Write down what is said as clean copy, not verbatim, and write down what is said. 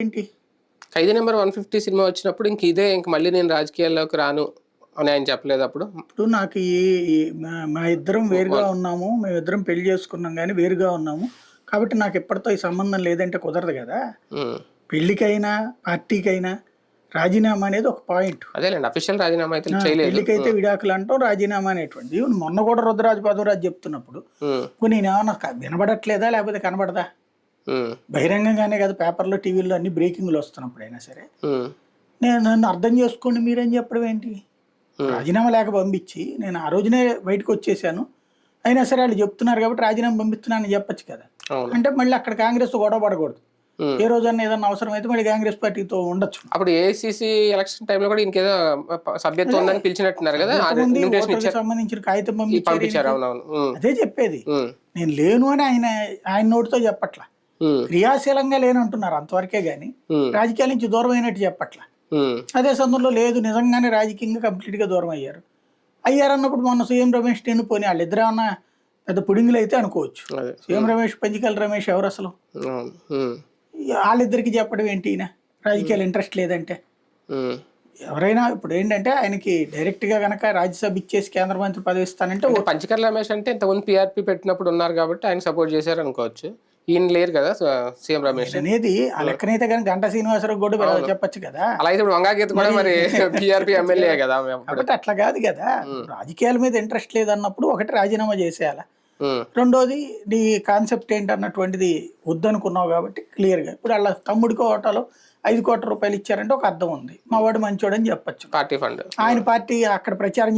ఏంటి? 'ఖైదీ number 150' cinema వచ్చినప్పుడు ఇంక మళ్ళీ నేను రాజకీయాల్లోకి రాను అని ఆయన చెప్పలేదు అప్పుడు? ఇప్పుడు నాకు మా ఇద్దరం వేరుగా ఉన్నాము. మేమిద్దరం పెళ్లి చేసుకున్నాం గానీ వేరుగా ఉన్నాము. కాబట్టి నాకు ఎప్పటితో ఈ సంబంధం లేదంటే కుదరదు గదా! హ్మ్. పెళ్ళికైనా, పార్టీకైనా రాజీనామా అనేది ఒక పాయింట్. అదేలెండి. అఫీషియల్ రాజీనామా అయితే చేయలేదు. పెళ్ళికైతే విడాకులు అంటాం, రాజీనామా అనేటువంటిది. ఈవెన్ మొన్న కూడా రుద్రరాజు పదవరాజు చెప్తున్నప్పుడు నేనేమన్నా వినబడట్లేదా లేకపోతే కనబడదా? బహిరంగంగానే కదా పేపర్లో, టీవీల్లో అన్ని బ్రేకింగ్లు వస్తున్నప్పుడు అయినా సరే నన్ను అర్థం చేసుకోండి మీరేం చెప్పడం ఏంటి? రాజీనామా లేక పంపించి నేను ఆ రోజునే బయటకు వచ్చేసాను, అయినా సరే వాళ్ళు చెప్తున్నారు కాబట్టి రాజీనామా పంపిస్తున్నానని చెప్పచ్చు కదా. అంటే మళ్ళీ అక్కడ కాంగ్రెస్ గొడవ పడకూడదు. ఏ రోజన్నా ఏదన్నా అవసరం అయితే మళ్ళీ కాంగ్రెస్ పార్టీతో ఉండొచ్చు. అప్పుడు ఏఐసీసీ ఎలక్షన్ టైంలో కూడా ఇంకేదో సభ్యత్వం ఉందని పిలిచినట్టున్నారు కదా, సంబంధించిన కాగితం పంపించారు. అదే చెప్పేది. నేను లేను అని ఆయన నోటితో చెప్పట్ల, క్రియాశీలంగా లేనంటున్నారు అంతవరకే గాని రాజకీయాల నుంచి దూరం అయినట్టు చెప్పట్ల. అదే సందర్భంలో లేదు నిజంగానే రాజకీయంగా కంప్లీట్ గా దూరం అయ్యారన్నప్పుడు మొన్న సీఎం రమేష్ పోనీ వాళ్ళిద్దరు ఏమన్నా పెద్ద పుడింగులు అయితే అనుకోవచ్చు. సీఎం రమేష్, పంజికల్ రమేష్ ఎవరు అసలు? వాళ్ళిద్దరికి చెప్పడం ఏంటి? రాజకీయాలు ఇంట్రెస్ట్ లేదంటే ఎవరైనా ఇప్పుడు ఏంటంటే ఆయనకి డైరెక్ట్ గా గనక రాజ్యసభ ఇచ్చేసి కేంద్ర మంత్రి పదవి ఇస్తానంటే పంచకర్ల రమేష్ అంటే ఇంతకుముందు PRP పెట్టినప్పుడు ఉన్నారు కాబట్టి ఆయన సపోర్ట్ చేశారు అనుకోవచ్చు. ఈయన లేరు కదా సీఎం రమేష్ అనేది. ఆ లెక్కనైతే కానీ గంటా శ్రీనివాసరావు కూడా చెప్పచ్చు కదా. అలా అయితే వంగాగీత కూడా మరి PRP ఎమ్మెల్యే కదా. కాబట్టి అట్లా కాదు కదా. రాజకీయాల మీద ఇంట్రెస్ట్ లేదన్నప్పుడు ఒకటి రాజీనామా చేసేయాల, రెండోది నీ కాన్సెప్ట్ ఏంటన్నటువంటిది వద్దనుకున్నావు కాబట్టి క్లియర్గా ఇప్పుడు వాళ్ళ తమ్ముడికి ఓటాలో 5 కోట్ల రూపాయలు ఇచ్చారంటే ఒక అర్థం ఉంది, మా వాడు మంచోడని చెప్పచ్చు. పార్టీ ఫండ్ ఆయన పార్టీ అక్కడ ప్రచారం